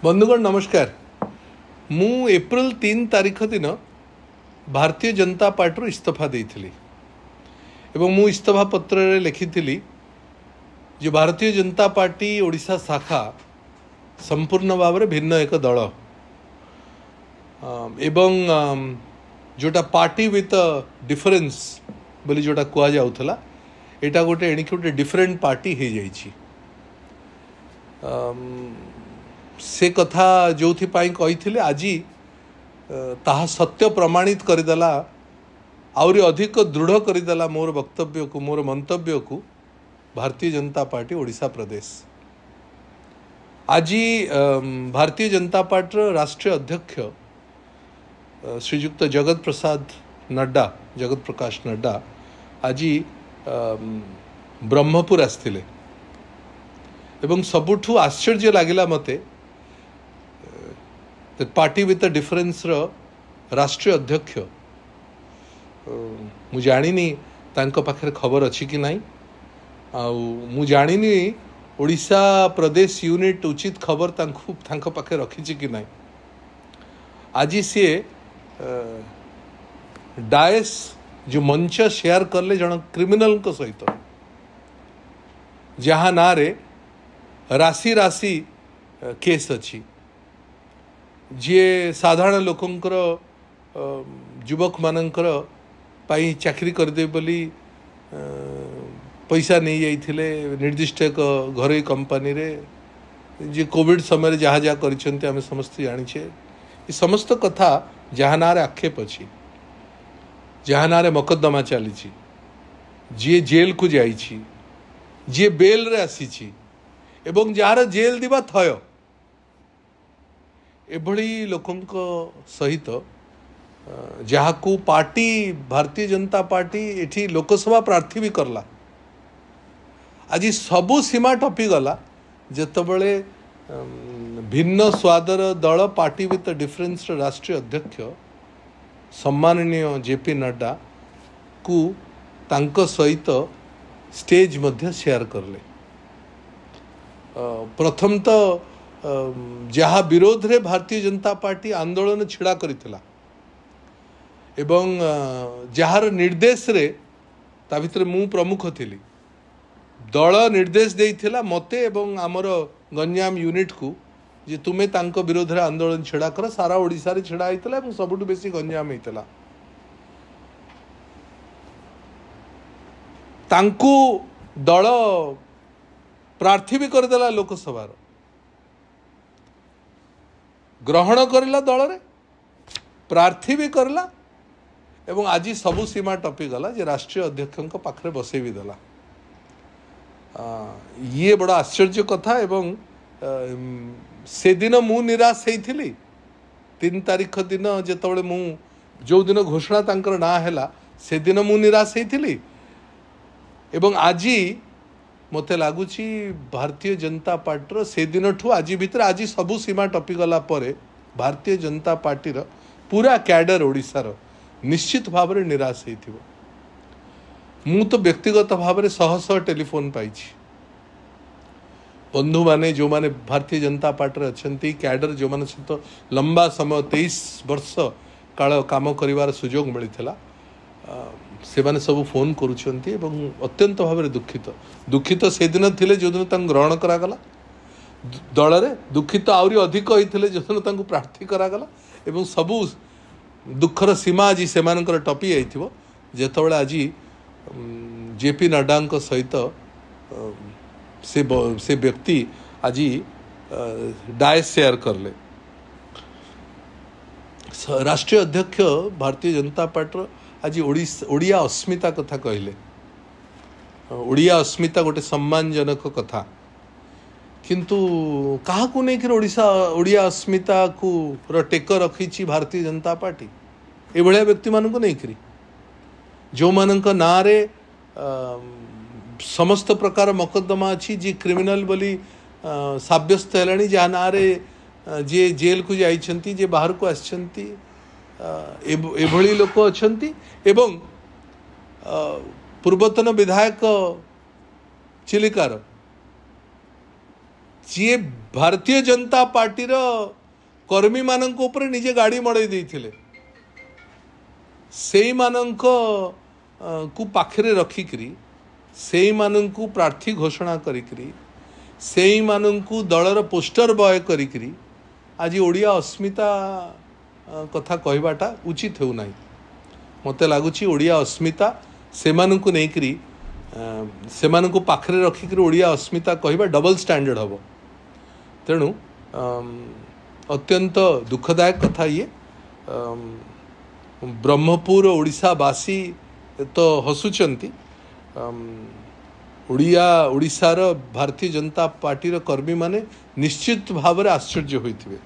बंधुगण नमस्कार। मु एप्रिल 3 तारीख दिन भारतीय जनता पार्टी इस्तीफा देइथिली एवं मु इस्तीफा पत्र रे लिखिथिली जे भारतीय जनता पार्टी ओडिशा शाखा संपूर्ण भाव में भिन्न एक दल एवं जोटा पार्टी विथ डिफरेंस बोली जोटा कुआ जाउथला एटा गोटे एणिक गोटे डिफरेंट पार्टी हो जाइछि। से कथा जो कही आज ताहा सत्य प्रमाणित करदेला आउरी अधिक दृढ़ करदेला मोर वक्तव्य को मोर मंतव्य को भारतीय जनता पार्टी ओडिशा प्रदेश। आज भारतीय जनता पार्टी राष्ट्रीय अध्यक्ष श्रीयुक्त जगत प्रकाश नड्डा आज ब्रह्मपुर आसथिले एवं सबुठु आश्चर्य लगिला मते पार्टी विथ डिफरेंस राष्ट्रीय अध्यक्ष मु जानिनी तांको पाखरे खबर अच्छी कि नहीं मु जानिनी ओडिशा प्रदेश यूनिट उचित खबर तांको पाखे रखी कि नहीं। आज सी डायस जो मंच शेयर करले जन क्रिमिनल को सहित जहाँ ना रे राशि राशि केस अच्छी जी साधारण लोकंकर युवक मानकर पाई चाकरी करदे बोली पैसा नहीं जाइथिले निर्दिष्ट एक घरोई कंपनी रे जे कोविड समय जहाँ जहाँ करिसेंते आमे समस्त जानिछे। ये समस्त कथा जहाँ नारे आक्षेप अच्छी जहाँ नारे मकद्दमा चली जी जेल को जाइछि जी बेल रे आसीछि एवं जार जेल दिबा थय एभली लोकंक सहित जहाँ को पार्टी भारतीय जनता पार्टी एठी लोकसभा प्रार्थी भी करला आज सबू सीमा टपी गला जेतबले भिन्न स्वादर दल पार्टी विथ डिफरेंस राष्ट्रीय अध्यक्ष सम्माननीय जेपी नड्डा को तांको सहित स्टेज मध्य शेयर करले। प्रथम तो जहाँ विरोध रे भारतीय जनता पार्टी आंदोलन छिड़ा करितला एवं जहार निर्देश रे ता भितर मु प्रमुख थिली दल निर्देश देइथिला मते एवं आमर गंजाम यूनिट को जे तुमे तांको विरोध रे आंदोलन छिड़ा कर सारा ओडिसा रे छिड़ा आइतला एवं सबुठु बेसी गंजाम आइतला तांको दल प्रार्थी भी करदेला लोकसभा ग्रहण करला दल रे प्रार्थी भी करला एवं आज सबू सीमा टपी गला जे राष्ट्रीय अध्यक्ष पाखरे बसई भी देला। ये बड़ा आश्चर्य कथा एवं से दिन मु निराश होइथिली 3 तारीख दिन जेतबळे मु जो दिन घोषणा तांकर ना हैला से दिन मु निराश होइथिली एवं आज मते लागुची भारतीय जनता पार्टी से दिन ठू आज भीतर आज सबू सीमा टपी गला परे भारतीय जनता पार्टी पूरा कैडर ओडिशार निश्चित भाव में निराश होइथिबो। मु तो व्यक्तिगत भाव में शह टेलीफोन पाई बंधु माने जो माने भारतीय जनता पार्टी अच्छी कैडर जो माने सहित लंबा समय 23 वर्ष काल काम करिवार सुजोग मिलता से माने सब फोन करुछंती एवं अत्यंत भाव में दुखित से दिन थिले जो दिन तांको ग्रहण करागला दल रे दुखित आउरी अधिक होइथिले जो दिन तांको प्रार्थी करागला एवं सबू दुखर सीमा आज से मानकर टपी आइथिबो जेतबळे आज जेपी नड्डा सहित से व्यक्ति आज डायस शेयर करले। राष्ट्रीय अध्यक्ष भारतीय जनता पार्टी आज ओडिया अस्मिता कथा कहले ओडिया अस्मिता गोटे सम्मानजनक कथा किंतु कहा को नहीं ओडिशा ओडिया अस्मिता को टेक रखी भारतीय जनता पार्टी ए भलिया व्यक्ति मानक नहीं करी जो मानक ना रे समस्त प्रकार मकद्दमा अच्छी जी क्रिमिनल बोली साब्यस्त है जहाँ ना रे जे जेल को जाइछंती जे बाहर को आछंती एभली लोक अच्छंती एवं पूर्वतन विधायक चिलिकार जी भारतीय जनता पार्टी कर्मी मानक ऊपर निजे गाड़ी मड़ई देथिले से मानक को पाखरे रखिकरी से मानक प्रार्थी घोषणा करिकरी से मानक दलर पोस्टर बय करिकरी आज ओडिया अस्मिता कथा कहबाटा उचित हो ना मते लगुच ओडिया अस्मिता से मानक नेकरी से मानक पाखरे रखिक ओडिया अस्मिता कहबा डबल स्टैंडर्ड हम तेणु अत्यंत दुखदायक कथा ये ब्रह्मपुर ओडिशावासी तो हसुचंती ओडिशार भारतीय जनता पार्टी कर्मी माने निश्चित भाव आश्चर्य होइथिबे।